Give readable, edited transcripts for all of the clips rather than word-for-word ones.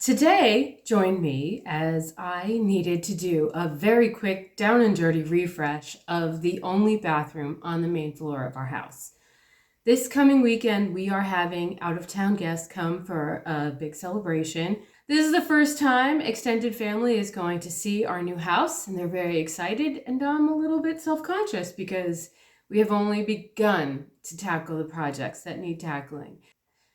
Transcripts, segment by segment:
Today, join me as I needed to do a very quick down and dirty refresh of the only bathroom on the main floor of our house. This coming weekend, we are having out-of-town guests come for a big celebration. This is the first time extended family is going to see our new house, and they're very excited, and I'm a little bit self-conscious because we have only begun to tackle the projects that need tackling.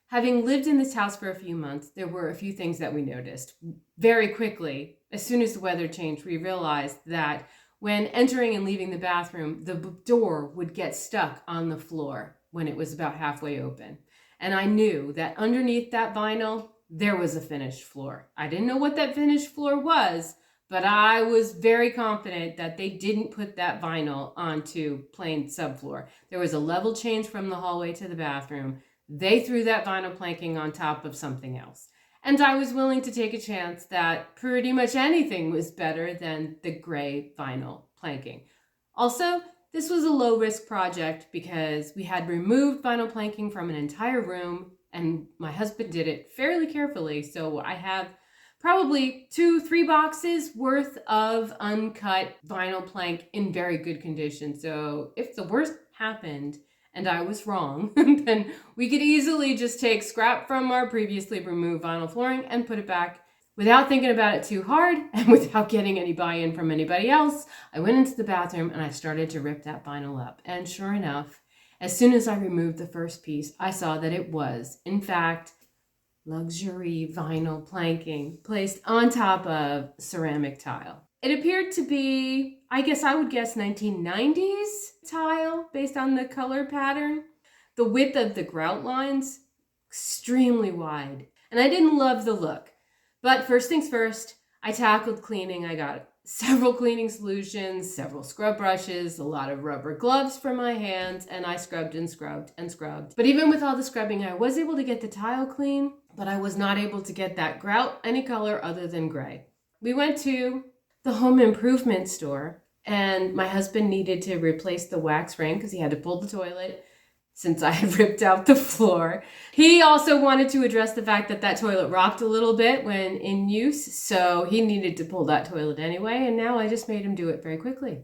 Having lived in this house for a few months, there were a few things that we noticed. Very quickly, as soon as the weather changed, we realized that when entering and leaving the bathroom, the door would get stuck on the floor when it was about halfway open. And I knew that underneath that vinyl, there was a finished floor. I didn't know what that finished floor was, but I was very confident that they didn't put that vinyl onto plain subfloor. There was a level change from the hallway to the bathroom. They threw that vinyl planking on top of something else. And I was willing to take a chance that pretty much anything was better than the gray vinyl planking. Also, this was a low-risk project because we had removed vinyl planking from an entire room, and my husband did it fairly carefully. So I have probably 2-3 boxes worth of uncut vinyl plank in very good condition. So if the worst happened and I was wrong, then we could easily just take scrap from our previously removed vinyl flooring and put it back without thinking about it too hard and without getting any buy-in from anybody else. I went into the bathroom and I started to rip that vinyl up. And sure enough, as soon as I removed the first piece, I saw that it was, in fact, luxury vinyl planking placed on top of ceramic tile. It appeared to be, I would guess 1990s tile based on the color pattern. The width of the grout lines, extremely wide. And I didn't love the look. But first things first, I tackled cleaning. I got several cleaning solutions, several scrub brushes, a lot of rubber gloves for my hands, and I scrubbed and scrubbed and scrubbed. But even with all the scrubbing, I was able to get the tile clean, but I was not able to get that grout any color other than gray. We went to the home improvement store, and my husband needed to replace the wax ring because he had to pull the toilet since I had ripped out the floor. He also wanted to address the fact that that toilet rocked a little bit when in use, so he needed to pull that toilet anyway, and now I just made him do it very quickly.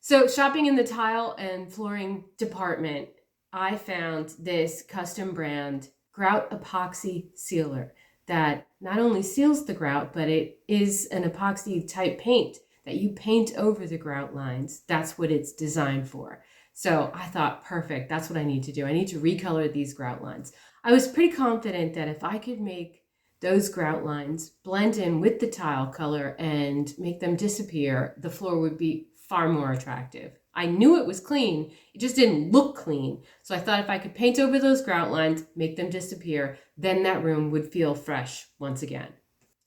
So shopping in the tile and flooring department, I found this custom brand Grout Epoxy Sealer that not only seals the grout, but it is an epoxy type paint that you paint over the grout lines. That's what it's designed for. So I thought, perfect, that's what I need to do. I need to recolor these grout lines. I was pretty confident that if I could make those grout lines blend in with the tile color and make them disappear, the floor would be far more attractive. I knew it was clean, it just didn't look clean. So I thought if I could paint over those grout lines, make them disappear, then that room would feel fresh once again.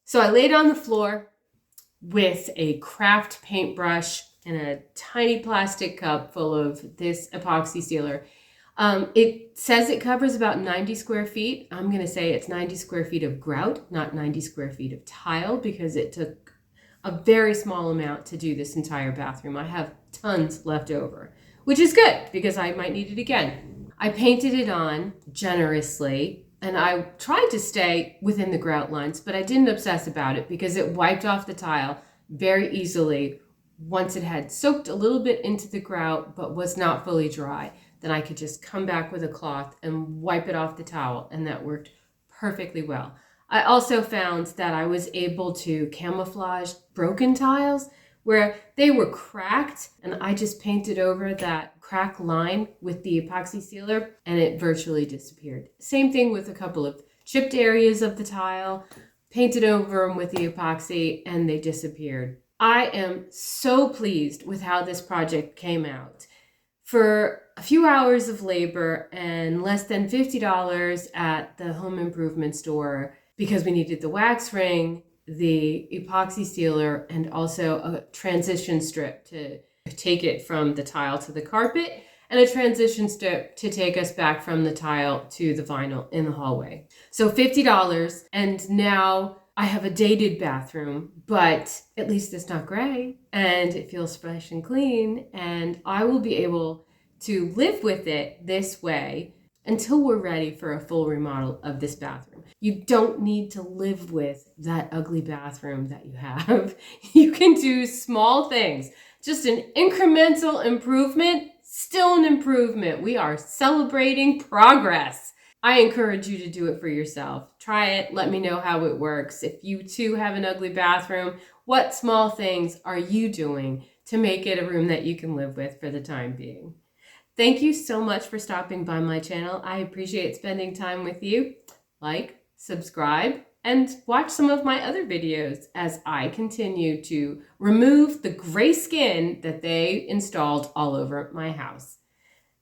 So I laid on the floor with a craft paintbrush and a tiny plastic cup full of this epoxy sealer. It says it covers about 90 square feet. I'm going to say it's 90 square feet of grout, not 90 square feet of tile, because it took a very small amount to do this entire bathroom. I have tons left over, which is good because I might need it again. I painted it on generously, and I tried to stay within the grout lines, but I didn't obsess about it because it wiped off the tile very easily once it had soaked a little bit into the grout but was not fully dry. Then I could just come back with a cloth and wipe it off the towel, and that worked perfectly well. I also found that I was able to camouflage broken tiles where they were cracked, and I just painted over that crack line with the epoxy sealer and it virtually disappeared. Same thing with a couple of chipped areas of the tile, painted over them with the epoxy and they disappeared. I am so pleased with how this project came out. For a few hours of labor and less than $50 at the home improvement store, because we needed the wax ring, the epoxy sealer, and also a transition strip to take it from the tile to the carpet, and a transition strip to take us back from the tile to the vinyl in the hallway. So $50, and now I have a dated bathroom, but at least it's not gray, and it feels fresh and clean, and I will be able to live with it this way until we're ready for a full remodel of this bathroom. You don't need to live with that ugly bathroom that you have. You can do small things. Just an incremental improvement, still an improvement. We are celebrating progress. I encourage you to do it for yourself. Try it. Let me know how it works. If you too have an ugly bathroom, what small things are you doing to make it a room that you can live with for the time being? Thank you so much for stopping by my channel. I appreciate spending time with you. Like, subscribe, and watch some of my other videos as I continue to remove the gray skin that they installed all over my house.